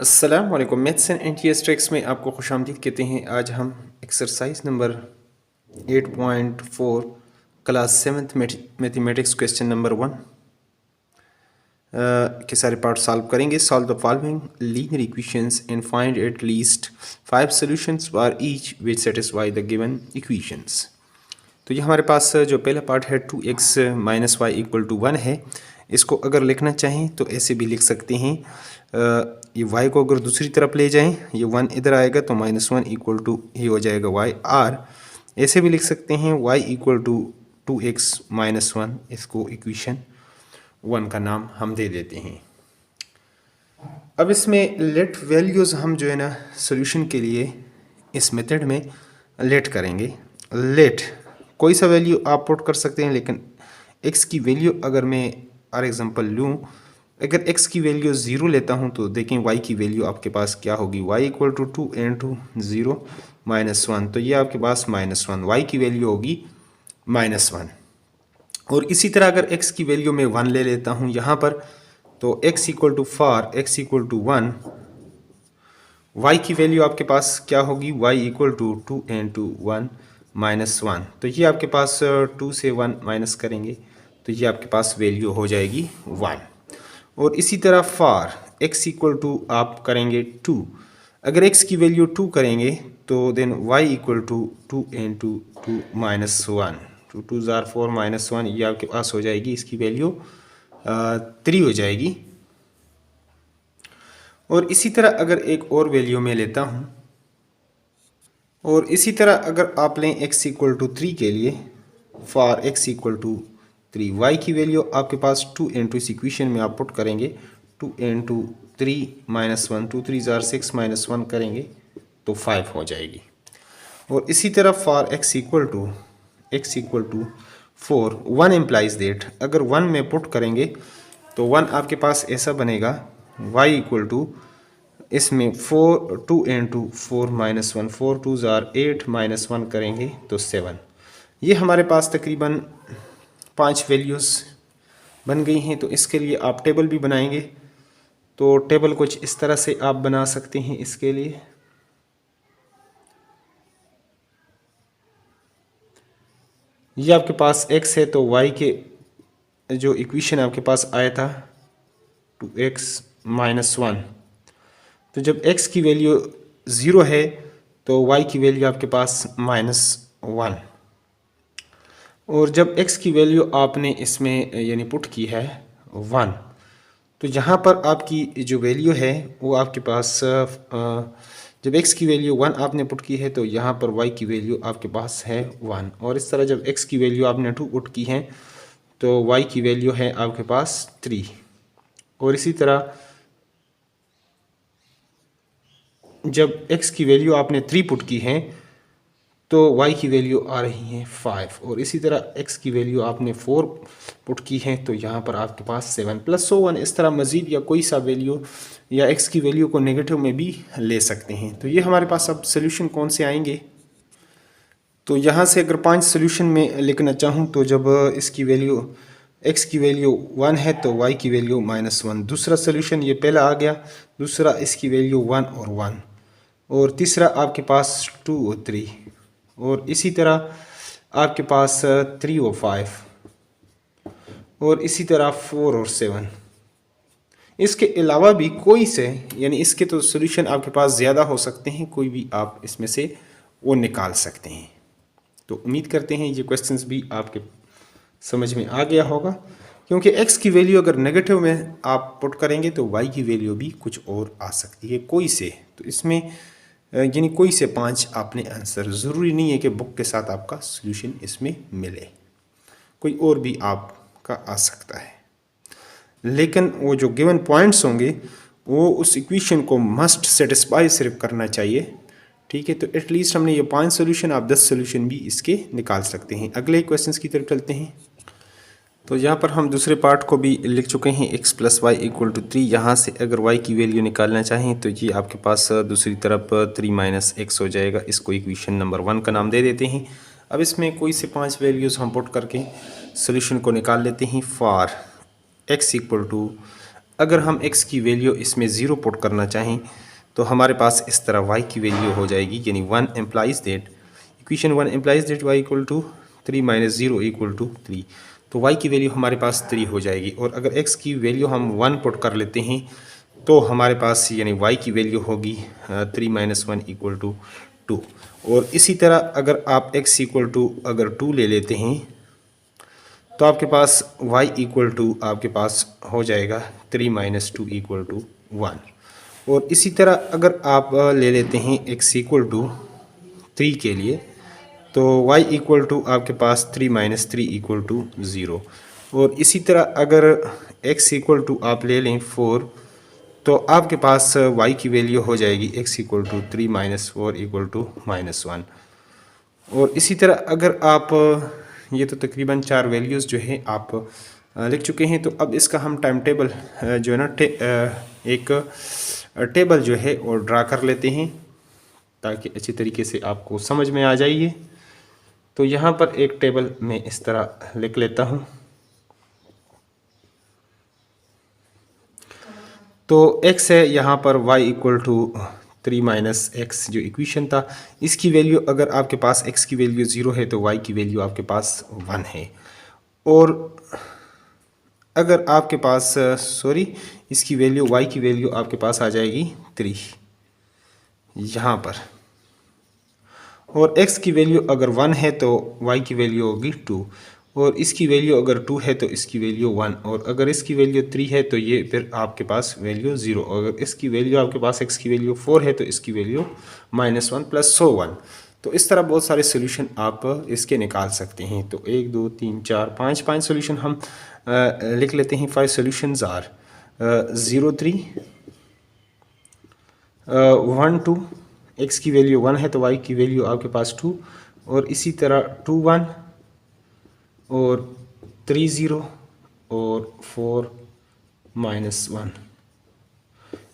अस्सलाम वालेकुम। Maths and NTS tricks में आपको खुशामदीद कहते हैं। आज हम exercise number 8.4 class 7th mathematics question number 1 के सारे पार्ट सॉल्व करेंगे। Solve the following linear equations and find at least 5 solutions for each which satisfy the given equations. तो ये हमारे पास जो पहला पार्ट है 2x minus Y equal to 1 है। इसको अगर लिखना चाहें तो ऐसे भी लिख सकते हैं। ये y को अगर दूसरी तरफ ले जाएं, ये 1 इधर आएगा तो -1 इक्वल टू ही हो जाएगा y। और ऐसे भी लिख सकते हैं y equal to 2x minus 1। इसको इक्वेशन 1 का नाम हम दे देते हैं। अब इसमें लेट वैल्यूज़ हम जो है ना सोल्यूशन के लिए इस मेथड में लेट करेंगे। लेट कोई सा वैल्यू आप पुट कर सकते हैं, लेकिन x की वैल्यू अगर मैं फॉर एग्जांपल लूँ, अगर x की वैल्यू 0 लेता हूँ तो देखें y की वैल्यू आपके पास क्या होगी। y equal to 2 into 0 minus 1, तो ये आपके पास -1, y की वैल्यू होगी -1। और इसी तरह अगर x की वैल्यू मैं 1 ले लेता हूँ यहाँ पर, तो x equal to for x equal to 1, y की वैल्यू आपके पास क्या होगी। y equal to 2 into 1 minus 1, तो ये आपके पास 2 से 1 माइनस करेंगे तो ये आपके पास वैल्यू हो जाएगी 1। और इसी तरह फॉर x इक्वल टू आप करेंगे 2, अगर x की वैल्यू 2 करेंगे तो then y equal to 2 into 2 minus 1, 2 2 ज़ार 4 माइनस 1, ये आपके पास हो जाएगी, इसकी वैल्यू 3 हो जाएगी। और इसी तरह अगर एक और वैल्यू मैं लेता हूँ, और इसी तरह अगर आप लें x इक्वल टू 3 के लिए, for x equal to 3, y की वैल्यू आपके पास 2 इंटू इस इक्वेशन में आप पुट करेंगे 2 इंटू 3 माइनस 1, 2 3 ज़ार 6 माइनस 1 करेंगे तो 5 हो जाएगी। और इसी तरह for x equal to 4, 1 implies that, अगर 1 में पुट करेंगे तो 1 आपके पास ऐसा बनेगा y इक्वल टू इसमें 2 इंटू 4 माइनस 1, 4 2 ज़ार 8 माइनस 1 करेंगे तो 7। ये हमारे पास तकरीबन 5 वैल्यूज़ बन गई हैं। तो इसके लिए आप टेबल भी बनाएंगे, तो टेबल कुछ इस तरह से आप बना सकते हैं। इसके लिए ये आपके पास x है तो y के जो इक्वेशन आपके पास आया था 2x माइनस 1, तो जब x की वैल्यू 0 है तो y की वैल्यू आपके पास -1, और जब x की वैल्यू आपने इसमें यानी पुट की है 1, तो यहाँ पर आपकी जो वैल्यू है वो आपके पास जब x की वैल्यू 1 आपने पुट की है तो यहाँ पर y की वैल्यू आपके पास है 1। और इस तरह जब x की वैल्यू आपने 2 पुट की है तो y की वैल्यू है आपके पास 3। और इसी तरह जब x की वैल्यू आपने 3 पुट की है तो y की वैल्यू आ रही है 5। और इसी तरह x की वैल्यू आपने 4 पुट की है तो यहाँ पर आपके पास 7 प्लस 1। इस तरह मज़ीद या कोई सा वैल्यू या x की वैल्यू को नेगेटिव में भी ले सकते हैं। तो ये हमारे पास अब सोल्यूशन कौन से आएंगे, तो यहाँ से अगर 5 सोल्यूशन में लिखना चाहूँ तो जब इसकी वैल्यू x की वैल्यू 1 है तो y की वैल्यू -1, दूसरा सोल्यूशन ये पहला आ गया, दूसरा इसकी वैल्यू 1 और 1, और तीसरा आपके पास 2 और 3, और इसी तरह आपके पास 3 और 5, और इसी तरह 4 और 7। इसके अलावा भी कोई से यानी इसके तो सोल्यूशन आपके पास ज़्यादा हो सकते हैं, कोई भी आप इसमें से वो निकाल सकते हैं। तो उम्मीद करते हैं ये क्वेश्चंस भी आपके समझ में आ गया होगा, क्योंकि x की वैल्यू अगर नेगेटिव में आप पुट करेंगे तो y की वैल्यू भी कुछ और आ सकती है कोई से। तो इसमें यानी कोई से 5 आपने आंसर, ज़रूरी नहीं है कि बुक के साथ आपका सोल्यूशन इसमें मिले, कोई और भी आपका आ सकता है, लेकिन वो जो गिवन पॉइंट्स होंगे वो उस इक्वेशन को मस्ट सेटिस्फाई सिर्फ करना चाहिए। ठीक है, तो एटलीस्ट हमने ये 5 सोल्यूशन, आप 10 सोल्यूशन भी इसके निकाल सकते हैं। अगले क्वेश्चंस की तरफ चलते हैं। तो यहाँ पर हम दूसरे पार्ट को भी लिख चुके हैं, x plus y equal to 3। यहाँ से अगर y की वैल्यू निकालना चाहें तो ये आपके पास दूसरी तरफ 3 माइनस x हो जाएगा। इसको इक्वेशन नंबर 1 का नाम दे देते हैं। अब इसमें कोई से 5 वैल्यूज़ हम पुट करके सोल्यूशन को निकाल लेते हैं। फॉर x इक्वल टू अगर हम x की वैल्यू इसमें 0 पुट करना चाहें तो हमारे पास इस तरह y की वैल्यू हो जाएगी, यानी 1 implies that equation 1 implies that y equal to 3 minus 0 equal to 3। तो y की वैल्यू हमारे पास 3 हो जाएगी। और अगर x की वैल्यू हम 1 पुट कर लेते हैं तो हमारे पास यानी y की वैल्यू होगी 3 माइनस 1 इक्वल टू 2। और इसी तरह अगर आप x इक्वल टू अगर 2 ले लेते हैं तो आपके पास y इक्वल टू आपके पास हो जाएगा 3 माइनस 2 इक्वल टू 1। और इसी तरह अगर आप ले लेते हैं x इक्वल टू 3 के लिए तो y इक्वल टू आपके पास 3 माइनस 3 इक्वल टू 0। और इसी तरह अगर x इक्वल टू आप ले लें 4 तो आपके पास y की वैल्यू हो जाएगी x equal to 3 minus 4 equal to -1। और इसी तरह अगर आप ये तो तकरीबन 4 वैल्यूज़ जो है आप लिख चुके हैं। तो अब इसका हम टाइम टेबल जो है ना एक टेबल जो है वो ड्रा कर लेते हैं ताकि अच्छी तरीके से आपको समझ में आ जाइए। तो यहाँ पर एक टेबल मैं इस तरह लिख लेता हूँ। तो x है यहाँ पर y equal to 3 minus x जो इक्वेशन था, इसकी वैल्यू अगर आपके पास x की वैल्यू 0 है तो y की वैल्यू आपके पास 1 है। और अगर आपके पास इसकी वैल्यू y की वैल्यू आपके पास आ जाएगी 3 यहाँ पर। और x की वैल्यू अगर 1 है तो y की वैल्यू होगी 2। और इसकी वैल्यू अगर 2 है तो इसकी वैल्यू 1। और अगर इसकी वैल्यू 3 है तो ये फिर आपके पास वैल्यू 0। अगर इसकी वैल्यू आपके पास x की वैल्यू 4 है तो इसकी वैल्यू -1 प्लस 1। तो इस तरह बहुत सारे सोल्यूशन आप इसके निकाल सकते हैं। तो 1 2 3 4 5 सोल्यूशन हम लिख लेते हैं। 5 सोल्यूशंस आर 0 3 1 2। x की वैल्यू 1 है तो y की वैल्यू आपके पास 2। और इसी तरह 2 1 और 3 0 और 4 -1।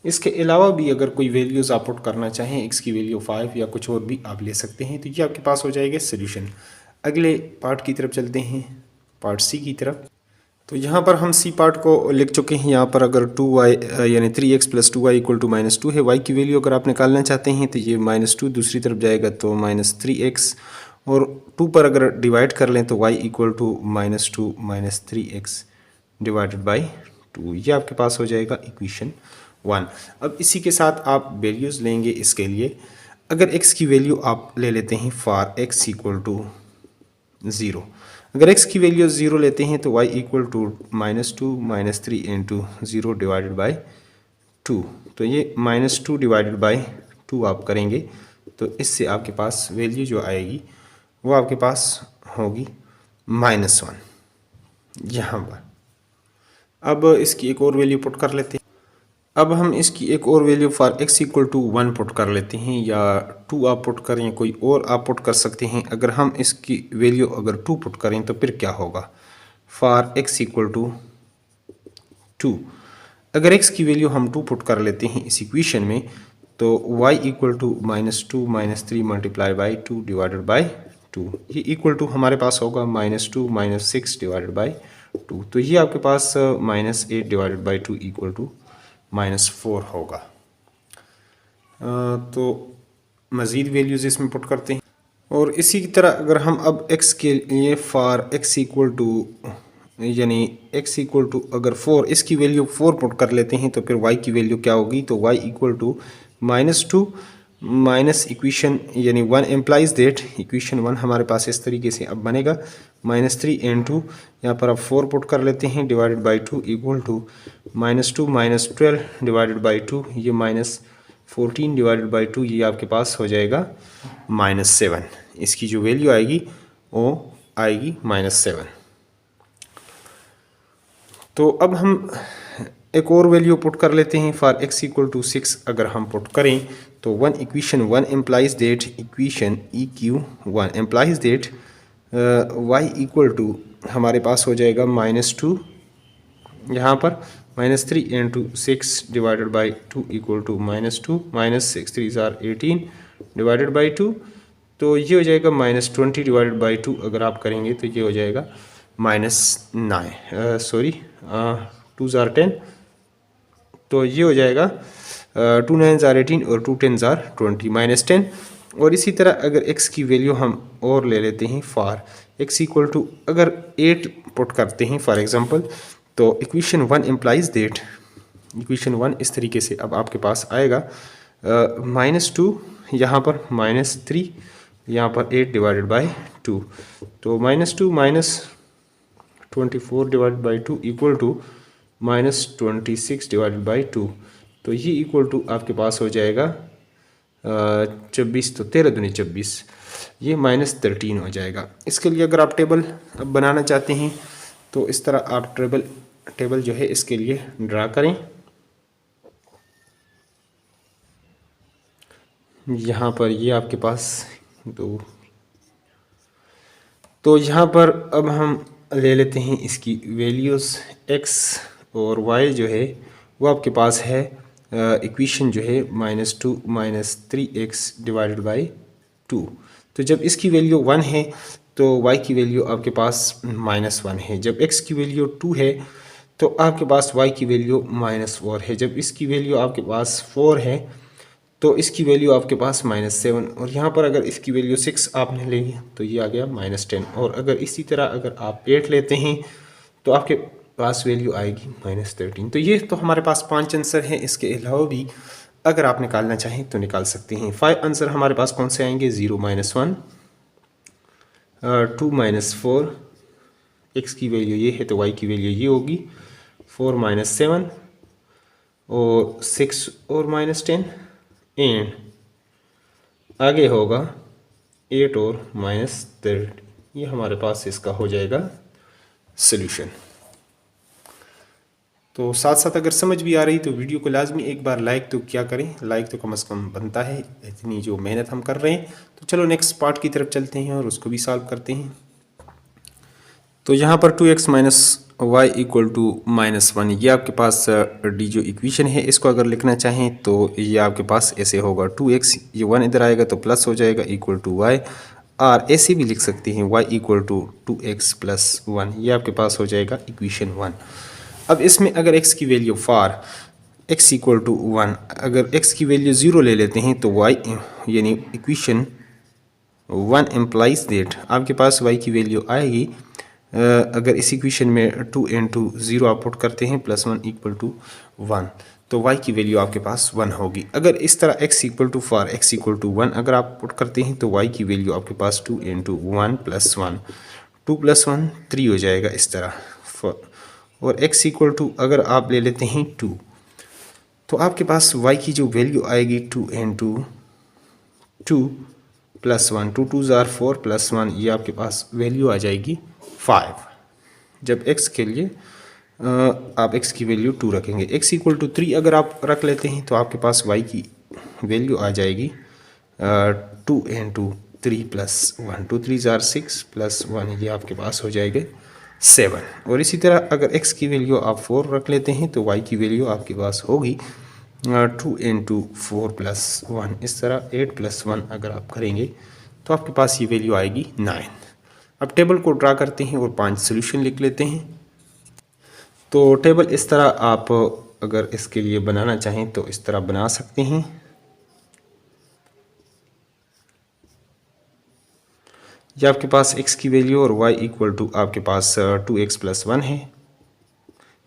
इसके अलावा भी अगर कोई वैल्यूज़ आप पुट करना चाहें, x की वैल्यू 5 या कुछ और भी आप ले सकते हैं। तो ये आपके पास हो जाएगा सोल्यूशन। अगले पार्ट की तरफ चलते हैं, पार्ट सी की तरफ। तो यहाँ पर हम सी पार्ट को लिख चुके हैं। यहाँ पर अगर 2y यानी 3x plus 2y equal to -2 है, y की वैल्यू अगर आप निकालना चाहते हैं तो ये -2 दूसरी तरफ जाएगा तो -3x। और 2 पर अगर डिवाइड कर लें तो y equal to -2 -3x divided by 2। ये आपके पास हो जाएगा इक्वेशन 1। अब इसी के साथ आप वैल्यूज़ लेंगे इसके लिए। अगर x की वैल्यू आप ले लेते हैं फॉर x इक्वल टू 0। अगर x की वैल्यू 0 लेते हैं तो y equal to -2 -3 into 0 divided by 2। तो ये -2 डिवाइडेड बाई 2 आप करेंगे तो इससे आपके पास वैल्यू जो आएगी वो आपके पास होगी -1 यहाँ पर। अब इसकी एक और वैल्यू पुट कर लेते हैं। अब हम इसकी एक और value for x equal to 1 put कर लेते हैं, या 2 आप पुट करें, कोई और आप पुट कर सकते हैं। अगर हम इसकी वैल्यू अगर 2 पुट करें तो फिर क्या होगा, फॉर x इक्वल टू 2। अगर x की वैल्यू हम 2 पुट कर लेते हैं इस इक्वेशन में तो y equal to -2 -3 multiply by 2 divided by 2। ये इक्वल टू हमारे पास होगा -2 -6 डिवाइडेड बाई 2। तो ये आपके पास -8 डिवाइडेड बाई 2 इक्वल टू -4 होगा। तो मज़ीद वैल्यूज़ इसमें पुट करते हैं। और इसी की तरह अगर हम अब x के लिए फॉर x इक्वल टू यानी x इक्वल टू अगर 4 इसकी वैल्यू 4 पुट कर लेते हैं तो फिर y की वैल्यू क्या होगी, तो y equal to -2 minus equation यानी 1 एम्प्लाइज दैट इक्वेशन 1 हमारे पास इस तरीके से अब बनेगा -3 इंटू यहाँ पर अब 4 पुट कर लेते हैं divided by 2 equal to -2 -12 divided by 2। ये -14 डिवाइडेड बाई 2 ये आपके पास हो जाएगा -7। इसकी जो वैल्यू आएगी वो आएगी -7। तो अब हम एक और वैल्यू पुट कर लेते हैं फॉर x इक्वल टू 6। अगर हम पुट करें तो equation 1 implies that equation EQ1 implies that y equal to हमारे पास हो जाएगा -2 यहाँ पर -3 into 6 divided by 2 equal to -2 -6 3 ज़ार 18 डिवाइडेड बाई 2। तो ये हो जाएगा -20 डिवाइडेड बाई 2। अगर आप करेंगे तो ये हो जाएगा -9 2 ज़ार 10 तो ये हो जाएगा 2 9s are 18 और 2 10s are 20 -10। और इसी तरह अगर x की वैल्यू हम और ले लेते हैं फॉर x इक्वल टू, अगर 8 पुट करते हैं फॉर एग्जांपल, तो इक्वेशन 1 इम्प्लाइज दैट, इक्वेशन 1 इस तरीके से अब आपके पास आएगा -2 यहाँ पर -3 यहाँ पर 8 डिवाइडेड बाई 2, तो -2 -24 divided by 2 equal to -26 divided by 2, तो ये इक्वल टू आपके पास हो जाएगा 24, तो 13 दूनी 24, ये -13 हो जाएगा। इसके लिए अगर आप टेबल अब बनाना चाहते हैं तो इस तरह आप टेबल जो है इसके लिए ड्रा करें। यहाँ पर ये आपके पास दो, तो यहाँ पर अब हम ले लेते हैं इसकी वैल्यूज़ x और y जो है वो आपके पास है इक्वेशन जो है -2 -3x डिवाइडेड बाई 2। तो जब इसकी वैल्यू 1 है तो y की वैल्यू आपके पास -1 है, जब x की वैल्यू 2 है तो आपके पास y की वैल्यू -4 है, जब इसकी वैल्यू आपके पास 4 है तो इसकी वैल्यू आपके पास -7, और यहाँ पर अगर इसकी वैल्यू 6 आपने ली तो ये आ गया -10। और अगर इसी तरह अगर आप 8 लेते हैं तो आपके पास वैल्यू आएगी -13। तो ये तो हमारे पास 5 आंसर हैं। इसके अलावा भी अगर आप निकालना चाहें तो निकाल सकते हैं। 5 आंसर हमारे पास कौन से आएंगे? 0 -1, 2 -4, x की वैल्यू ये है तो y की वैल्यू ये होगी 4 -7 और 6 और -10, एंड आगे होगा 8 और -30। ये हमारे पास इसका हो जाएगा सॉल्यूशन। तो साथ साथ अगर समझ भी आ रही तो वीडियो को लाजमी एक बार लाइक तो क्या करें, लाइक तो कम से कम बनता है इतनी जो मेहनत हम कर रहे हैं। तो चलो नेक्स्ट पार्ट की तरफ चलते हैं और उसको भी सॉल्व करते हैं। तो यहाँ पर 2x - y इक्वल टू -1, ये आपके पास डी जो इक्वेशन है इसको अगर लिखना चाहें तो ये आपके पास ऐसे होगा 2x, ये 1 इधर आएगा तो प्लस हो जाएगा इक्वल टू y, और ऐसे भी लिख सकते हैं y इक्वल टू 2x + 1, ये आपके पास हो जाएगा इक्वेशन 1। अब इसमें अगर x की value for x equal to 1, अगर x की वैल्यू 0 ले लेते हैं तो y यानी इक्वेशन 1 इम्प्लाइज दैट आपके पास y की वैल्यू आएगी, अगर इस इक्वेशन में 2 × 0 आप पुट करते हैं +1 इक्वल टू 1, तो y की वैल्यू आपके पास 1 होगी। अगर इस तरह x equal to for x equal to 1 अगर आप पुट करते हैं तो y की वैल्यू आपके पास 2 × 1 + 1, 2 + 1 3 हो जाएगा इस तरह। और x इक्वल टू अगर आप ले लेते हैं 2, तो आपके पास y की जो वैल्यू आएगी 2 × 2 + 1, 2 2s are 4 + 1, ये आपके पास वैल्यू आ जाएगी 5। जब x के लिए आप x की वैल्यू 2 रखेंगे, x इक्वल टू 3 अगर आप रख लेते हैं तो आपके पास y की वैल्यू आ जाएगी 2 × 3 + 1, 2 3s are 6 + 1, ये आपके पास हो जाएगा 7। और इसी तरह अगर x की वैल्यू आप 4 रख लेते हैं तो y की वैल्यू आपके पास होगी 2 × 4 + 1, इस तरह 8 + 1 अगर आप करेंगे तो आपके पास ये वैल्यू आएगी 9। अब टेबल को ड्रा करते हैं और 5 सॉल्यूशन लिख लेते हैं। तो टेबल इस तरह आप अगर इसके लिए बनाना चाहें तो इस तरह बना सकते हैं। ये आपके पास x की वैल्यू और y इक्वल टू आपके पास 2x + 1 है।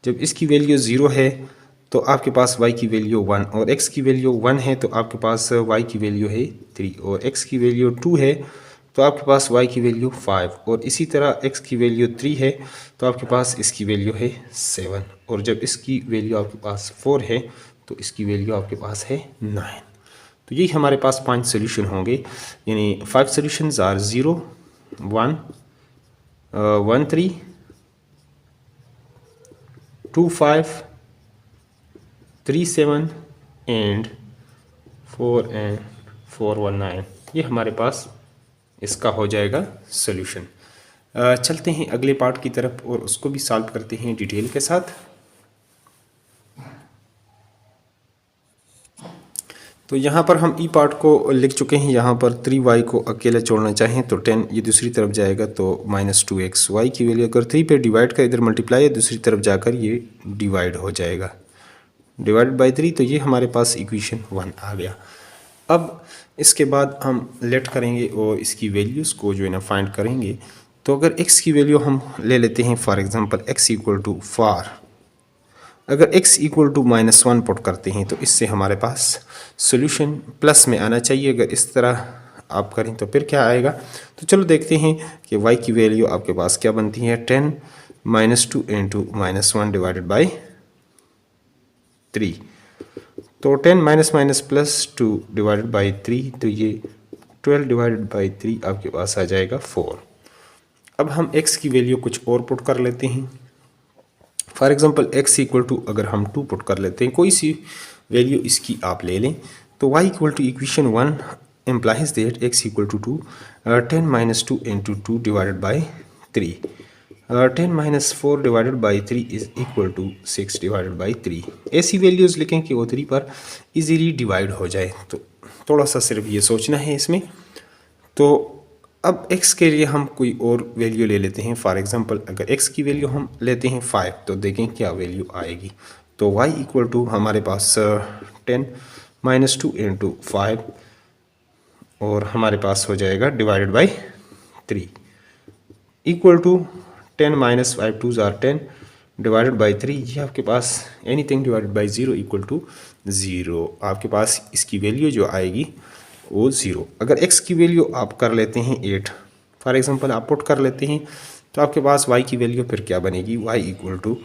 जब इसकी वैल्यू 0 है तो आपके पास y की वैल्यू 1, और x की वैल्यू 1 है तो आपके पास y की वैल्यू है 3, और x की वैल्यू 2 है तो आपके पास y की वैल्यू 5, और इसी तरह x की वैल्यू 3 है तो आपके पास इसकी वैल्यू है 7, और जब इसकी वैल्यू आपके पास 4 है तो इसकी वैल्यू आपके पास है 9। तो यही हमारे पास 5 सॉल्यूशन होंगे, यानी 5 सॉल्यूशंस आर 0 1 1 3 2 5 3 7 एंड 4 1 9। ये हमारे पास इसका हो जाएगा सॉल्यूशन। चलते हैं अगले पार्ट की तरफ और उसको भी सॉल्व करते हैं डिटेल के साथ। तो यहाँ पर हम ई पार्ट को लिख चुके हैं। यहाँ पर 3y को अकेला छोड़ना चाहें तो 10 ये दूसरी तरफ जाएगा तो -2x, y की वैल्यू अगर 3 पे डिवाइड कर इधर मल्टीप्लाई है दूसरी तरफ जाकर ये डिवाइड हो जाएगा डिवाइडेड बाई 3, तो ये हमारे पास इक्वेशन 1 आ गया। अब इसके बाद हम लेट करेंगे और इसकी वैल्यूज़ को जो है ना फाइंड करेंगे। तो अगर x की वैल्यू हम ले लेते हैं, for example x equal to four, अगर x इक्वल टू -1 पुट करते हैं तो इससे हमारे पास सोल्यूशन प्लस में आना चाहिए। अगर इस तरह आप करें तो फिर क्या आएगा, तो चलो देखते हैं कि y की वैल्यू आपके पास क्या बनती है। 10 - 2 इंटू -1 डिवाइडेड बाई 3, तो 10 minus minus plus 2 divided by 3, तो ये 12 डिवाइडेड बाई 3 आपके पास आ जाएगा 4। अब हम x की वैल्यू कुछ और पुट कर लेते हैं। For example x equal to अगर हम 2 पुट कर लेते हैं, कोई सी वैल्यू इसकी आप ले लें, तो y equal to equation 1 implies that x equal to 2, 10 minus 2 into 2 divided by 3, 10 minus 4 divided by 3 is equal to 6 divided by 3। ऐसी वैल्यूज़ लिखें कि वो 3 पर इजीली डिवाइड हो जाए। तो थोड़ा सा सिर्फ ये सोचना है इसमें। तो अब x के लिए हम कोई और वैल्यू ले लेते हैं। फॉर एग्जांपल अगर x की वैल्यू हम लेते हैं 5, तो देखें क्या वैल्यू आएगी। तो y इक्वल टू हमारे पास 10 माइनस 2 इंटू 5 और हमारे पास हो जाएगा divided by 3 equal to 10 minus 5 2 ज़ार 10 डिवाइडेड बाई 3, ये आपके पास anything divided by 0 equal to 0। आपके पास इसकी वैल्यू जो आएगी वो 0। अगर x की वैल्यू आप कर लेते हैं 8, फॉर एग्जांपल आप पुट कर लेते हैं, तो आपके पास y की वैल्यू फिर क्या बनेगी। y इक्वल टू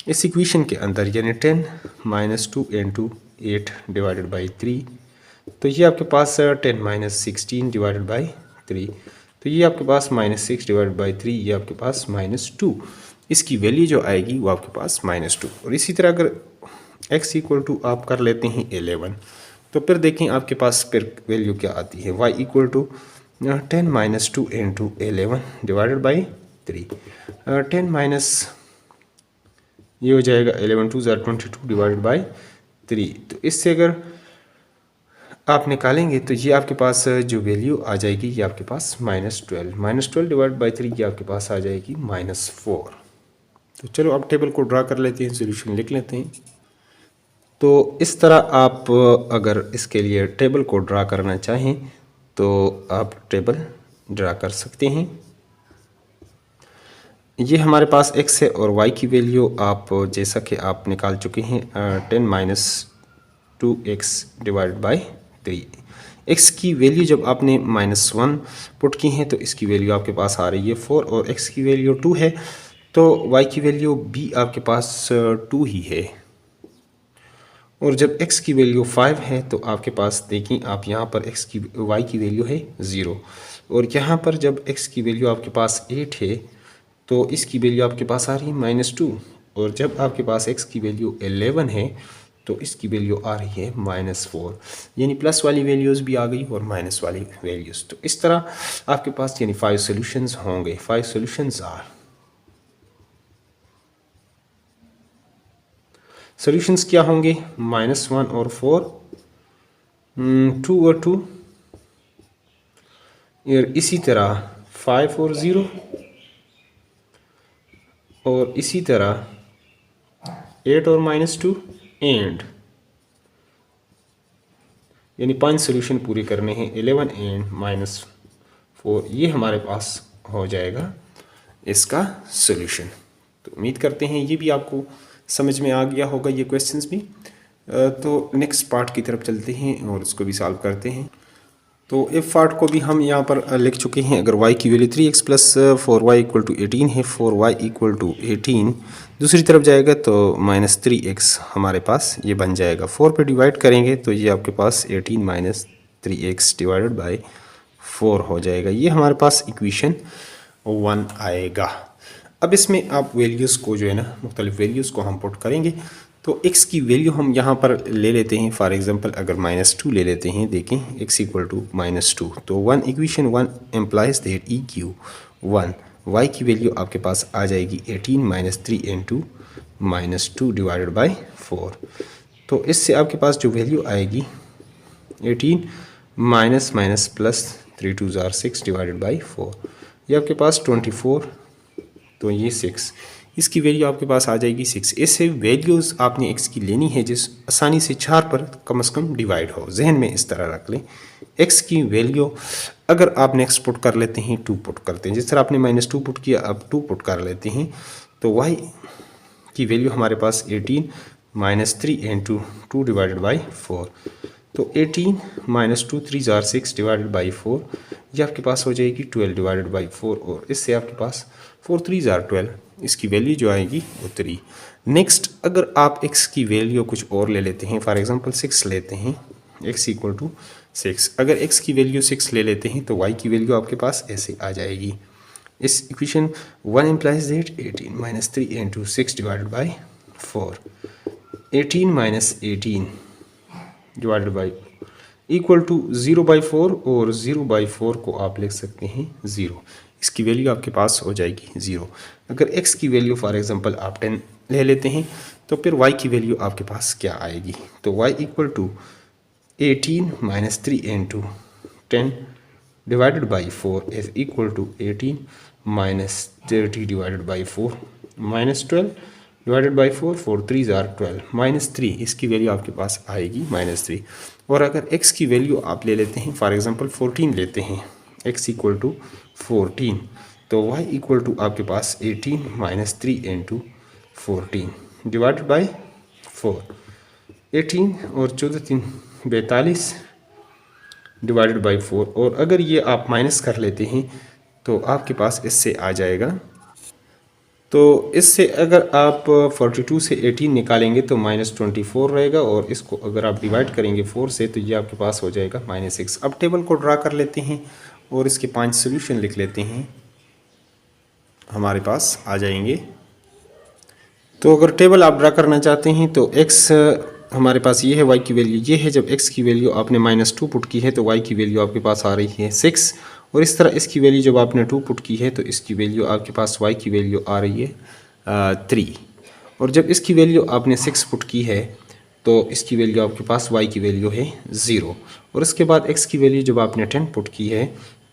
इस इक्वेशन के अंदर यानी 10 माइनस 2 इंटू 8 डिवाइडेड बाई 3, तो ये आपके पास 10 माइनस 16 डिवाइडेड बाई 3, तो ये आपके पास -6 डिवाइडेड बाई 3, ये आपके पास -2। इसकी वैल्यू जो आएगी वो आपके पास -2। और इसी तरह अगर x इक्वल टू आप कर लेते हैं 11, तो फिर देखें आपके पास फिर वैल्यू क्या आती है। y equal to 10 minus 2 into 11 divided by 3, 10 minus ये हो जाएगा 11 2 ज़ार 22 डिवाइडेड बाई 3। तो इससे अगर आप निकालेंगे तो ये आपके पास जो वैल्यू आ जाएगी ये आपके पास -12 डिवाइड बाई 3, ये आपके पास आ जाएगी -4। तो चलो अब टेबल को ड्रा कर लेते हैं, सोल्यूशन लिख लेते हैं। तो इस तरह आप अगर इसके लिए टेबल को ड्रा करना चाहें तो आप टेबल ड्रा कर सकते हैं। ये हमारे पास x है और y की वैल्यू आप जैसा कि आप निकाल चुके हैं 10 minus 2x divided by 3। x की वैल्यू जब आपने -1 पुट की है तो इसकी वैल्यू आपके पास आ रही है 4, और x की वैल्यू 2 है तो y की वैल्यू भी आपके पास 2 ही है। और जब x की वैल्यू 5 है तो आपके पास देखें आप यहाँ पर y की वैल्यू है 0, और यहाँ पर जब x की वैल्यू आपके पास 8 है तो इसकी वैल्यू आपके पास आ रही है -2, और जब आपके पास x की वैल्यू 11 है तो इसकी वैल्यू आ रही है -4, यानी प्लस वाली वैल्यूज़ भी आ गई और माइनस वाली वैल्यूज़। तो इस तरह आपके पास यानी 5 सॉल्यूशंस होंगे। 5 सॉल्यूशंस आर, सॉल्यूशंस क्या होंगे, -1 और 4, 2 और 2, और इसी तरह 5 और 0, और इसी तरह 8 और -2 एंड, यानी 5 सॉल्यूशन पूरे करने हैं, 11 एंड -4, ये हमारे पास हो जाएगा इसका सॉल्यूशन। तो उम्मीद करते हैं ये भी आपको समझ में आ गया होगा ये क्वेश्चंस भी। तो नेक्स्ट पार्ट की तरफ चलते हैं और उसको भी सॉल्व करते हैं। तो इफ पार्ट को भी हम यहाँ पर लिख चुके हैं। अगर y की value 3x plus 4y equal to 18 है, 4y इक्वल टू 18 दूसरी तरफ जाएगा तो -3x हमारे पास ये बन जाएगा। 4 पे डिवाइड करेंगे तो ये आपके पास 18 - 3x डिवाइडेड बाई 4 हो जाएगा। ये हमारे पास इक्वेशन 1 आएगा। अब इसमें आप वैल्यूज़ को जो है ना मुख्तलिफ वैल्यूज़ को हम पुट करेंगे। तो x की वैल्यू हम यहाँ पर ले लेते हैं। फॉर एग्जांपल अगर -2 ले लेते हैं, देखें x इक्वल टू -2, तो equation 1 implies that EQ1 y की वैल्यू आपके पास आ जाएगी 18 - 3 इंटू -2 डिवाइडेड बाई 4। तो इससे आपके पास जो वैल्यू आएगी 18 माइनस माइनस प्लस 3 2 ज़ार 6 डिवाइडेड बाई 4, ये आपके पास 24, तो ये 6, इसकी वैल्यू आपके पास आ जाएगी 6। इससे वैल्यूज़ आपने x की लेनी है जिस आसानी से 4 पर कम से कम डिवाइड हो। जहन में इस तरह रख लें, x की वैल्यू अगर आप नेक्स्ट पुट कर लेते हैं 2 पुट करते हैं, जिस तरह आपने -2 पुट किया अब 2 पुट कर लेते हैं, तो y की वैल्यू हमारे पास 18 - 3 इंटू 2 डिवाइडेड बाई 4। तो 18 - 2 3 जार 6 डिवाइडेड बाई 4, ये आपके पास हो जाएगी 12 डिवाइडेड बाई 4, और इससे आपके पास 4 3 जार 12, इसकी वैल्यू जो आएगी वो 3। नेक्स्ट अगर आप x की वैल्यू कुछ और ले लेते हैं, फॉर एग्जांपल 6 लेते हैं, x इक्वल टू 6, अगर x की वैल्यू 6 ले लेते हैं तो y की वैल्यू आपके पास ऐसे आ जाएगी। इस equation 1 implies that 18 - 3 into 6 divided by 4, 18 - 18 divided by equal to 0/4, और 0/4 को आप लिख सकते हैं 0। इसकी वैल्यू आपके पास हो जाएगी 0। अगर x की वैल्यू फॉर एग्जांपल आप 10 ले लेते हैं तो फिर y की वैल्यू आपके पास क्या आएगी, तो y equal to 18 - 3 into 10 divided by 4 is equal to 18 - 30 divided by 4 -12 divided by 4, 4 3 जार 12 -3, इसकी वैल्यू आपके पास आएगी -3। और अगर x की वैल्यू आप ले लेते हैं, फॉर एग्जांपल 14 लेते हैं, x इक्वल टू 14, तो y इक्वल टू आपके पास 18 - 3 इंटू 14 डिवाइडेड बाई 4, 18 और 14 3 42 डिवाइडेड बाई 4, और अगर ये आप माइनस कर लेते हैं तो आपके पास इससे आ जाएगा, तो इससे अगर आप 42 से 18 निकालेंगे तो -24 रहेगा, और इसको अगर आप डिवाइड करेंगे 4 से तो ये आपके पास हो जाएगा -6। अब टेबल को ड्रा कर लेते हैं और इसके 5 सोल्यूशन लिख लेते हैं, हमारे पास आ जाएंगे। तो अगर टेबल आप ड्रा करना चाहते हैं तो x हमारे पास ये है, y की वैल्यू ये है। जब x की वैल्यू आपने -2 पुट की है तो y की वैल्यू आपके पास आ रही है 6, और इस तरह इसकी वैल्यू जब आपने 2 पुट की है तो इसकी वैल्यू आपके पास y की वैल्यू आ रही है 3, और जब इसकी वैल्यू आपने 6 पुट की है तो इसकी वैल्यू आपके पास y की वैल्यू है 0, और इसके बाद x की वैल्यू जब आपने 10 पुट की है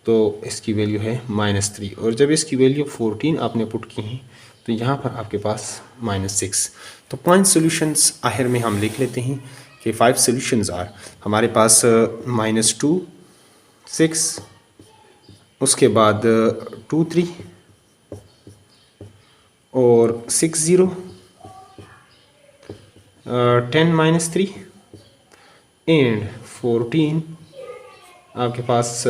तो इसकी वैल्यू है -3, और जब इसकी वैल्यू 14 आपने पुट की है तो यहाँ पर आपके पास -6। तो 5 सॉल्यूशंस आखिर में हम लिख लेते हैं कि 5 सॉल्यूशंस आर हमारे पास -2 6, उसके बाद 2 3 और 6 0, 10 - 3 एंड 14, आपके पास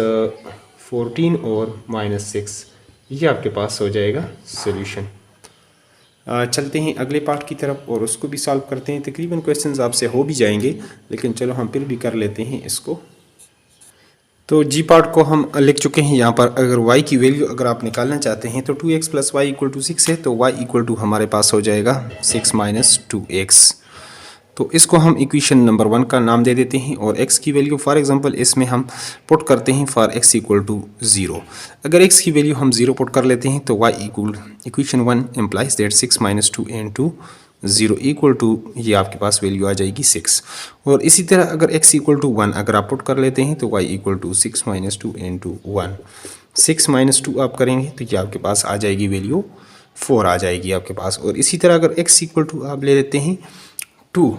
14 और -6, ये आपके पास हो जाएगा सॉल्यूशन। चलते हैं अगले पार्ट की तरफ और उसको भी सॉल्व करते हैं। तकरीबन क्वेश्चंस आपसे हो भी जाएंगे, लेकिन चलो हम फिर भी कर लेते हैं इसको। तो जी पार्ट को हम लिख चुके हैं यहाँ पर। अगर y की वैल्यू अगर आप निकालना चाहते हैं तो 2x + y = 6 है, तो y इक्वल टू हमारे पास हो जाएगा 6 - 2x। तो इसको हम इक्वेशन नंबर 1 का नाम दे देते हैं, और x की वैल्यू फॉर एग्जांपल इसमें हम पुट करते हैं फॉर x = 0। अगर x की वैल्यू हम 0 पुट कर लेते हैं तो y equation 1 implies that 6 - 2 into 0 equal to ये आपके पास वैल्यू आ जाएगी 6। और इसी तरह अगर x = 1 अगर आप पुट कर लेते हैं तो y = 6 - 2 into 1, 6 - 2 आप करेंगे तो ये आपके पास आ जाएगी वैल्यू 4 आ जाएगी आपके पास। और इसी तरह अगर x = आप ले लेते हैं 2,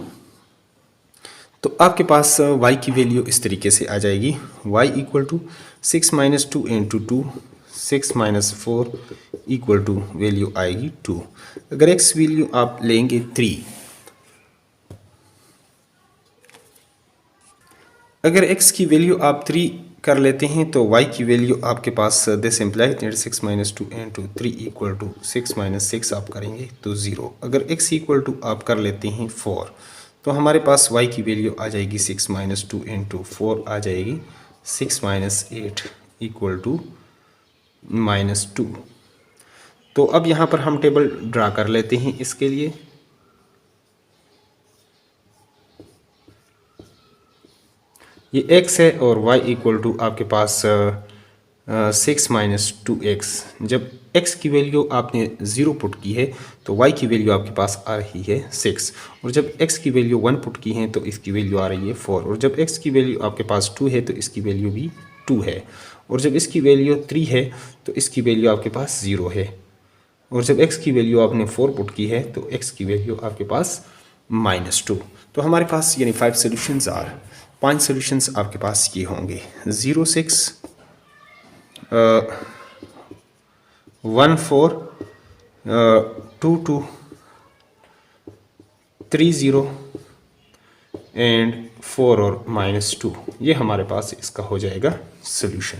तो आपके पास y की वैल्यू इस तरीके से आ जाएगी, y = 6 - 2 into 2, 6 - 4 equal to value आएगी 2। अगर x वैल्यू आप लेंगे 3, अगर x की वैल्यू आप 3 कर लेते हैं तो y की वैल्यू आपके पास this implies 6 - 2 into 3 equal to 6 - 6 आप करेंगे तो 0। अगर x इक्वल टू आप कर लेते हैं 4, तो हमारे पास y की वैल्यू आ जाएगी 6 - 2 into 4 आ जाएगी 6 - 8 इक्वल टू -2। तो अब यहाँ पर हम टेबल ड्रा कर लेते हैं इसके लिए। ये x है और y इक्वल टू आपके पास 6 - 2x। जब x की वैल्यू आपने 0 पुट की है तो y की वैल्यू आपके पास आ रही है 6, और जब x की वैल्यू 1 पुट की है तो इसकी वैल्यू आ रही है 4, और जब x की वैल्यू आपके पास 2 है तो इसकी वैल्यू भी 2 है, और जब इसकी वैल्यू 3 है तो इसकी वैल्यू आपके पास 0 है। और जब x की वैल्यू आपने 4 पुट की है तो x की वैल्यू आपके पास -2। तो हमारे पास यानी 5 सोल्यूशंस आर 5 सोल्यूशंस आपके पास ये होंगे 0 6 1 4 2 2 3 0 एंड 4 और -2। ये हमारे पास इसका हो जाएगा सोल्यूशन।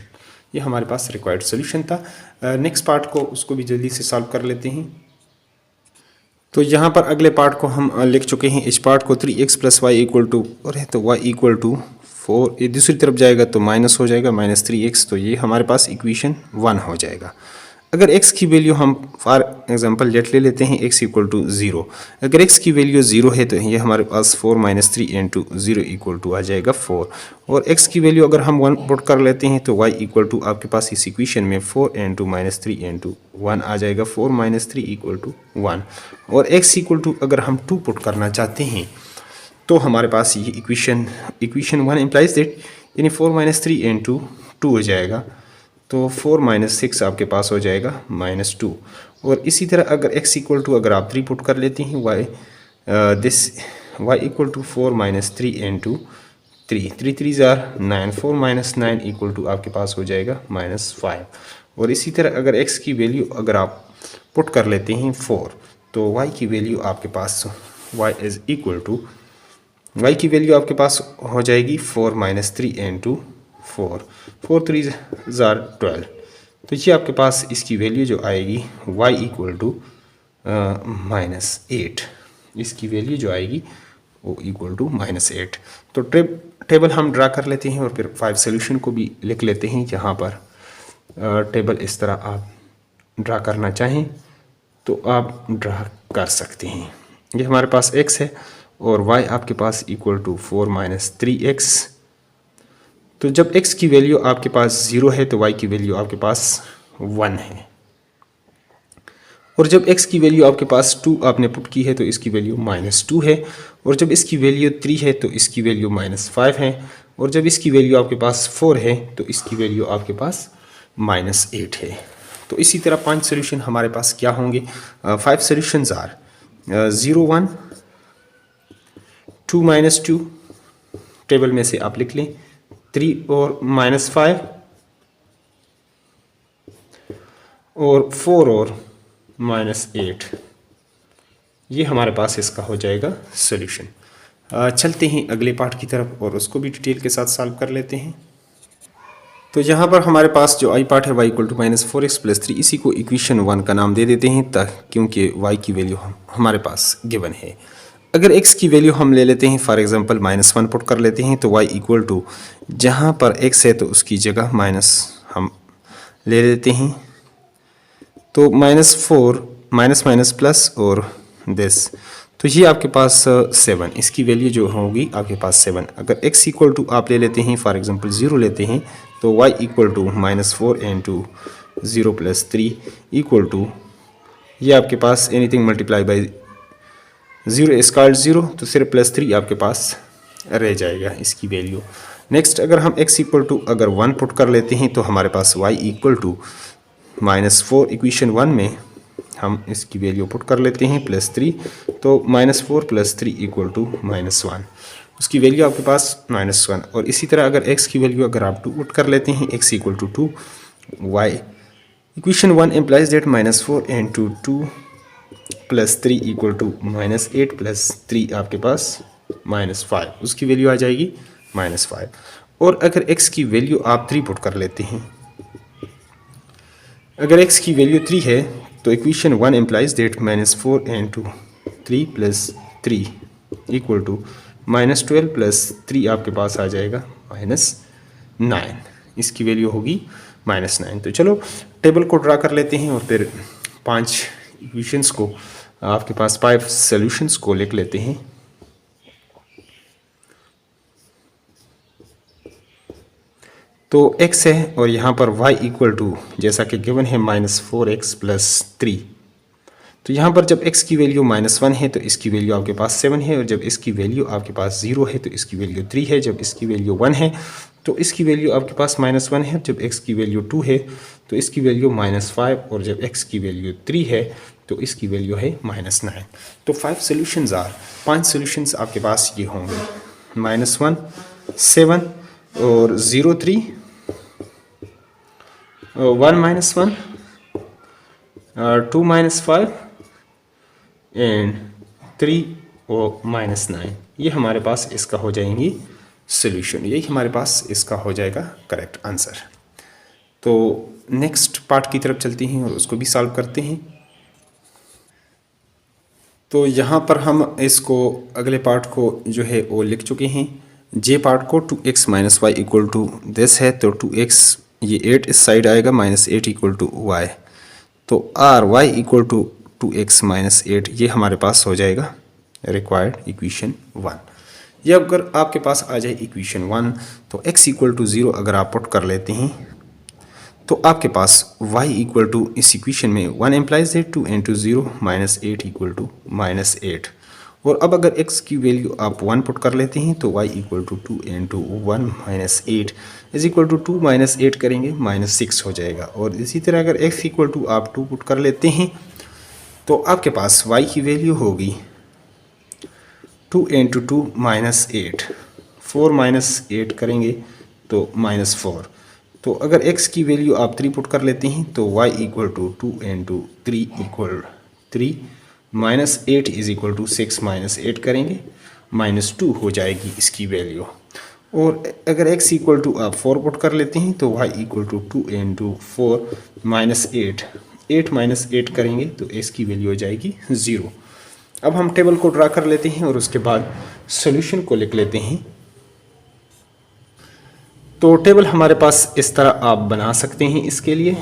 ये हमारे पास रिक्वायर्ड सोल्यूशन था। नेक्स्ट पार्ट को उसको भी जल्दी से सॉल्व कर लेते हैं। तो यहाँ पर अगले पार्ट को हम लिख चुके हैं। इस पार्ट को 3x + y = और है तो y = 4, ये दूसरी तरफ जाएगा तो माइनस हो जाएगा -3x, तो ये हमारे पास इक्वेशन 1 हो जाएगा। अगर x की वैल्यू हम फॉर एग्जांपल ले लेते हैं x = 0। अगर x की वैल्यू 0 है तो ये हमारे पास 4 - 3 × 0 = आ जाएगा 4। और x की वैल्यू अगर हम 1 पुट कर लेते हैं तो y = आपके पास इस इक्वेशन में 4 × -3 × 1 आ जाएगा 4 - 3 = 1। और x = अगर हम 2 पुट करना चाहते हैं तो हमारे पास ये इक्वेशन 1 इम्प्लाइज दैट यानी 4 - 3 × 2 हो जाएगा, तो 4 - 6 आपके पास हो जाएगा -2। और इसी तरह अगर x = अगर आप 3 पुट कर लेते हैं y = 4 - 3 × 3 3 3 = 9 4 - 9 = आपके पास हो जाएगा -5। और इसी तरह अगर x की वैल्यू अगर आप पुट कर लेते हैं 4 तो y की वैल्यू आपके पास y की वैल्यू आपके पास हो जाएगी 4 - 3 × 4 4 3 = 12। तो ये आपके पास इसकी वैल्यू जो आएगी y = -8। इसकी वैल्यू जो आएगी वो =-8। तो टेबल हम ड्रा कर लेते हैं और फिर 5 सोल्यूशन को भी लिख लेते हैं। यहाँ पर टेबल इस तरह आप ड्रा करना चाहें तो आप ड्रा कर सकते हैं। ये हमारे पास x है और y आपके पास = 4 - 3x। तो जब x की वैल्यू आपके पास 0 है तो y की वैल्यू आपके पास 1 है। और जब x की वैल्यू आपके पास 2 आपने पुट की है तो इसकी वैल्यू -2 है। और जब इसकी वैल्यू 3 है तो इसकी वैल्यू -5 है। और जब इसकी वैल्यू आपके पास 4 है तो इसकी वैल्यू आपके पास -8 है। तो इसी तरह 5 सोल्यूशन हमारे पास क्या होंगे? 5 सोल्यूशंस आर 0 1 2 - 2, टेबल में से आप लिख लें, 3 और -5 और 4 और -8। ये हमारे पास इसका हो जाएगा सॉल्यूशन। चलते हैं अगले पार्ट की तरफ और उसको भी डिटेल के साथ सॉल्व कर लेते हैं। तो यहाँ पर हमारे पास जो आई पार्ट है y = -4x + 3, इसी को इक्वेशन 1 का नाम दे देते हैं क्योंकि y की वैल्यू हमारे पास गिवन है। अगर x की वैल्यू हम ले लेते हैं फॉर एग्जांपल -1 पुट कर लेते हैं तो y = जहाँ पर x है तो उसकी जगह माइनस हम ले लेते हैं, तो -4 माइनस प्लस और दिस, तो ये आपके पास 7, इसकी वैल्यू जो होगी आपके पास 7। अगर x = आप ले लेते हैं फॉर एग्जांपल 0 लेते हैं तो y = -4 × 0 + 3 = ये आपके पास anything multiply by 0 is called 0, तो सिर्फ +3 आपके पास रह जाएगा इसकी वैल्यू। नेक्स्ट अगर हम x = अगर 1 पुट कर लेते हैं तो हमारे पास y = -4 इक्वेशन 1 में हम इसकी वैल्यू पुट कर लेते हैं +3, तो -4 + 3 = -1, उसकी वैल्यू आपके पास -1। और इसी तरह अगर x की वैल्यू अगर आप 2 पुट कर लेते हैं x = 2, y equation 1 implies that -4 × 2 + 3 = -8 + 3 आपके पास -5, उसकी वैल्यू आ जाएगी -5। और अगर x की वैल्यू आप 3 पुट कर लेते हैं, अगर x की वैल्यू 3 है तो इक्वेशन 1 implies that -4 × 3 + 3 = -12 + 3 आपके पास आ जाएगा -9, इसकी वैल्यू होगी -9। तो चलो टेबल को ड्रा कर लेते हैं और फिर 5 इक्वेशंस को आपके पास 5 सॉल्यूशंस को लिख लेते हैं। तो x है और यहाँ पर y = जैसा कि गिवन है -4x + 3, तो यहाँ पर जब x की वैल्यू -1 है तो इसकी वैल्यू आपके पास 7 है, और जब इसकी वैल्यू आपके पास 0 है तो इसकी वैल्यू 3 है, जब इसकी वैल्यू 1 है तो इसकी वैल्यू आपके पास -1 है। जब x की वैल्यू 2 है तो इसकी वैल्यू -5, और जब x की वैल्यू 3 है तो इसकी वैल्यू है -9। तो 5 सोल्यूशंस आर, 5 सोल्यूशंस आपके पास ये होंगे, -1, 7 और 0, 3, 1 -1, 2 -5 एंड 3 और -9। ये हमारे पास इसका हो जाएंगी सोल्यूशन, यही हमारे पास इसका हो जाएगा करेक्ट आंसर। तो नेक्स्ट पार्ट की तरफ चलते हैं और उसको भी सॉल्व करते हैं। तो यहाँ पर हम इसको अगले पार्ट को जो है वो लिख चुके हैं। जे पार्ट को 2x - y equal to this है, तो 2x ये 8 इस साइड आएगा, -8 इक्वल टू y, तो or y equal to 2x - 8 ये हमारे पास हो जाएगा रिक्वायर्ड इक्वेशन 1। ये अगर आपके पास आ जाए इक्वेशन 1 तो x इक्वल टू 0 अगर आप पुट कर लेते हैं तो आपके पास y इक्वल टू इस इक्वेशन में 1 एम्प्लाइज है 2 इंटू 0 -8 इक्वल टू -8, और अब अगर x की वैल्यू आप 1 पुट कर लेते हैं तो y equal to 2 into 1 -8 is equal to 2 -8 करेंगे -6 हो जाएगा। और इसी तरह अगर x इक्वल टू आप 2 पुट कर लेते हैं तो आपके पास y की वैल्यू होगी 2 इंटू 2 -8, 4 -8 करेंगे तो -4। तो अगर x की वैल्यू आप 3 पुट कर लेते हैं तो y equal to 2 into 3 equal 3, -8 is equal to 6 -8 करेंगे -2 हो जाएगी इसकी वैल्यू। और अगर x इक्वल टू आप 4 पुट कर लेते हैं तो y इक्वल टू 2 इंटू 4 -8, 8 -8 करेंगे तो x की वैल्यू हो जाएगी 0। अब हम टेबल को ड्रा कर लेते हैं और उसके बाद सॉल्यूशन को लिख लेते हैं। तो टेबल हमारे पास इस तरह आप बना सकते हैं। इसके लिए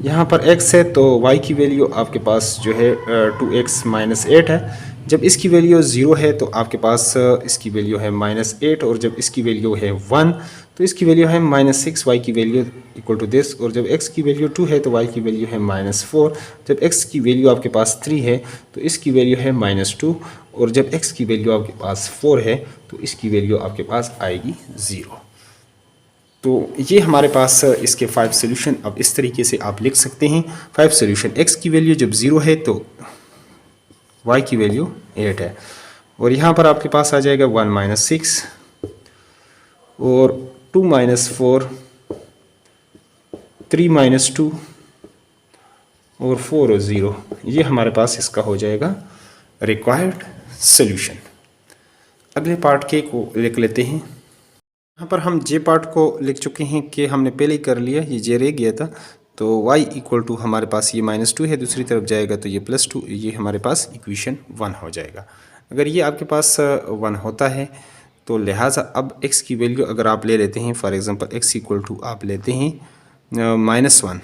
यहाँ पर x है तो y की वैल्यू आपके पास जो है 2x - 8 है। जब इसकी वैल्यू 0 है तो आपके पास इसकी वैल्यू है -8, और जब इसकी वैल्यू है 1 तो इसकी वैल्यू है -6, y की वैल्यू इक्वल टू दिस, और जब x की वैल्यू 2 है तो y की वैल्यू है -4, जब x की वैल्यू आपके पास 3 है तो इसकी वैल्यू है -2, और जब x की वैल्यू आपके पास 4 है तो इसकी वैल्यू आपके पास आएगी 0। तो ये हमारे पास इसके 5 सोल्यूशन अब इस तरीके से आप लिख सकते हैं। 5 सोल्यूशन, x की वैल्यू जब 0 है तो y की वैल्यू 8 है, और यहाँ पर आपके पास आ जाएगा 1 - 6 और 2 - 4, 3 - 2 और 4 और 0, ये हमारे पास इसका हो जाएगा रिक्वायर्ड सोल्यूशन। अगले पार्ट के को लिख लेते हैं। यहाँ पर हम जे पार्ट को लिख चुके हैं कि हमने पहले ही कर लिया, ये जे रह गया था। तो y इक्वल टू हमारे पास ये -2 है, दूसरी तरफ जाएगा तो ये +2, ये हमारे पास इक्वेशन 1 हो जाएगा। अगर ये आपके पास 1 होता है तो लिहाजा अब x की वैल्यू अगर आप ले लेते हैं, for example x equal to आप लेते हैं -1,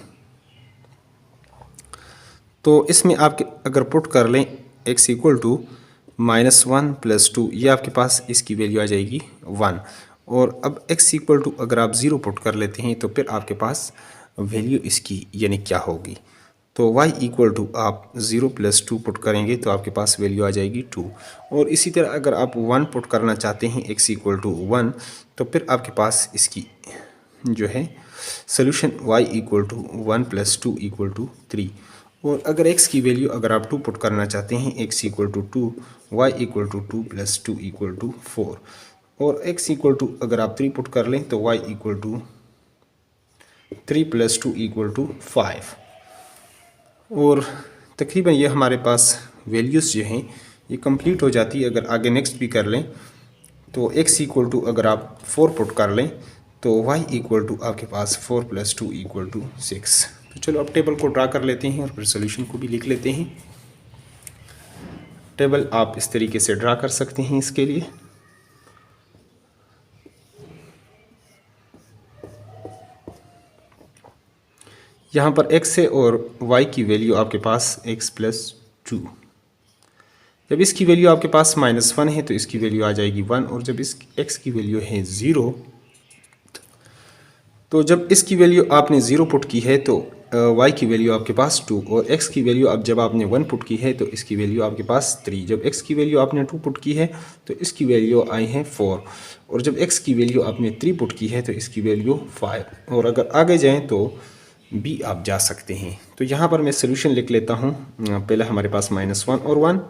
तो इसमें आप अगर पुट कर लें x इक्वल टू -1 + 2, ये आपके पास इसकी वैल्यू आ जाएगी 1। और अब x इक्वल टू अगर आप 0 पुट कर लेते हैं तो फिर आपके पास वैल्यू इसकी यानी क्या होगी, तो y इक्वल टू आप 0 + 2 पुट करेंगे तो आपके पास वैल्यू आ जाएगी 2। और इसी तरह अगर आप 1 पुट करना चाहते हैं x इक्वल टू 1 तो फिर आपके पास इसकी जो है solution y equal to 1 + 2 equal to 3। और अगर x की वैल्यू अगर आप 2 पुट करना चाहते हैं, x equal to 2, y equal to 2 + 2 equal to 4, और x इक्वल टू अगर आप 3 पुट कर लें तो y equal to 3 + 2 equal to 5। और तकरीबन ये हमारे पास वैल्यूज़ जो हैं ये कंप्लीट हो जाती है। अगर आगे नेक्स्ट भी कर लें तो x इक्वल टू अगर आप 4 पुट कर लें तो y इक्वल टू आपके पास 4 + 2 इक्वल टू 6। तो चलो अब टेबल को ड्रा कर लेते हैं और फिर सोल्यूशन को भी लिख लेते हैं। टेबल आप इस तरीके से ड्रा कर सकते हैं। इसके लिए यहाँ पर x है और y की वैल्यू आपके पास x + 2। जब इसकी वैल्यू आपके पास -1 है तो इसकी वैल्यू आ जाएगी 1, और जब इस x की वैल्यू है 0 तो जब इसकी वैल्यू आपने 0 पुट की है तो y की वैल्यू आपके पास 2 और x की वैल्यू अब जब आपने 1 पुट की है तो इसकी वैल्यू आपके पास 3। जब x की वैल्यू आपने 2 पुट की है तो इसकी वैल्यू आई है 4 और जब x की वैल्यू आपने 3 पुट की है तो इसकी वैल्यू 5। और अगर आगे जाएं तो b आप जा सकते हैं। तो यहाँ पर मैं सोल्यूशन लिख लेता हूँ। पहला हमारे पास -1 और 1,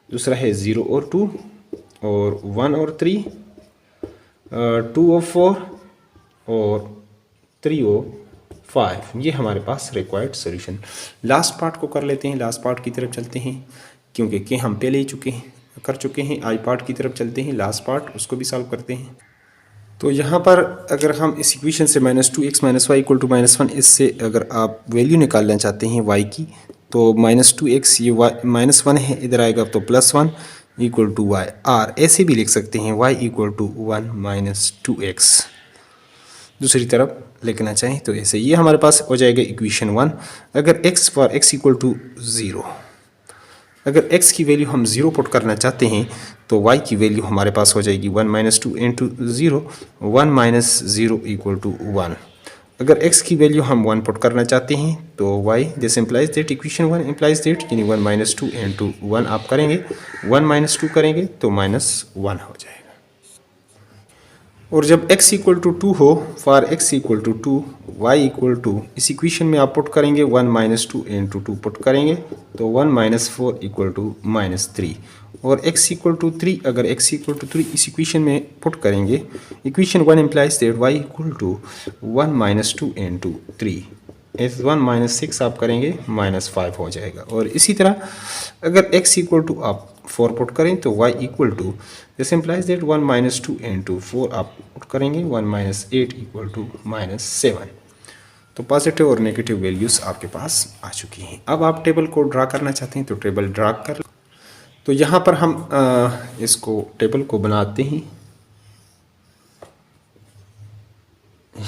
दूसरा है 0 और 2, और 1 और 3, 2 और 4 और 3 और 5। ये हमारे पास रिक्वायर्ड सॉल्यूशन। लास्ट पार्ट को कर लेते हैं, लास्ट पार्ट की तरफ चलते हैं क्योंकि के हम पहले ही कर चुके हैं। आई पार्ट की तरफ चलते हैं, लास्ट पार्ट उसको भी सॉल्व करते हैं। तो यहाँ पर अगर हम इस इक्वेशन से -2x - y = -1, इससे अगर आप वैल्यू निकालना चाहते हैं y की तो -2x ये -1 है, इधर आएगा तो +1 = y। और ऐसे भी लिख सकते हैं y = 1 - 2x। दूसरी तरफ लिखना चाहें तो ऐसे ये हमारे पास हो जाएगा इक्वेशन 1। अगर x = 0, अगर x की वैल्यू हम 0 पुट करना चाहते हैं तो y की वैल्यू हमारे पास हो जाएगी 1 - 2 × 0, 1 - 0 = 1। अगर x की वैल्यू हम 1 पुट करना चाहते हैं तो y this implies that equation 1 implies that, यानी 1 - 2 × 1 आप करेंगे, 1 - 2 करेंगे तो -1 हो जाएगा। और जब x = 2 हो, फॉर x = 2, y = इस इक्वेशन में आप पुट करेंगे 1 - 2 × 2 पुट करेंगे तो 1 - 4 = -3। और x = 3, अगर x = 3 इस इक्वेशन में पुट करेंगे, इक्वेशन 1 इम्प्लाइज दैट y = 1 - 2 × 3। इस 1 - 6 आप करेंगे -5 हो जाएगा। और इसी तरह अगर x = आप 4 पुट करें तो y = दिस इम्प्लाइज दैट 1 - 2 × 4 आप पुट करेंगे 1 - 8 = -7। तो पॉजिटिव और नेगेटिव वैल्यूज़ आपके पास आ चुकी हैं। अब आप टेबल को ड्रा करना चाहते हैं तो टेबल ड्रा कर। तो यहाँ पर हम इसको टेबल को बनाते हैं।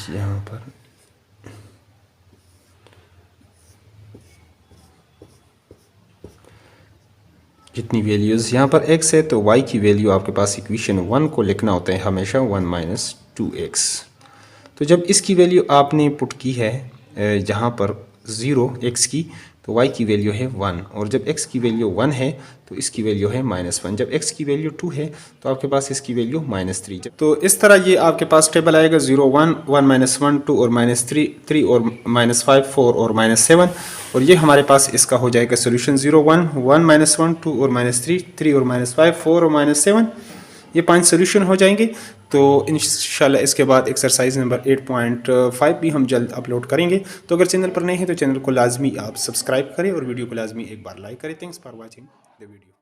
यहाँ पर जितनी वैल्यूज़ यहाँ पर x है तो y की वैल्यू आपके पास इक्वेशन 1 को लिखना होता है हमेशा 1 - 2x। तो जब इसकी वैल्यू आपने पुट की है यहाँ पर 0 x की, तो y की वैल्यू है 1। और जब x की वैल्यू 1 है तो इसकी वैल्यू है -1। जब x की वैल्यू 2 है तो आपके पास इसकी वैल्यू -3। तो इस तरह ये आपके पास टेबल आएगा 0 1 1 - 1 2 और -3 3 और -5 4 और -7। और ये हमारे पास इसका हो जाएगा सोल्यूशन 0 1 1 - 1 2 और -3 3 और -5 4 और -7। ये 5 सोल्यूशन हो जाएंगे। तो इंशाल्लाह इसके बाद एक्सरसाइज नंबर 8.5 भी हम जल्द अपलोड करेंगे। तो अगर चैनल पर नए हैं तो चैनल को लाजमी आप सब्सक्राइब करें और वीडियो को लाजमी एक बार लाइक करें। Thanks for watching the video.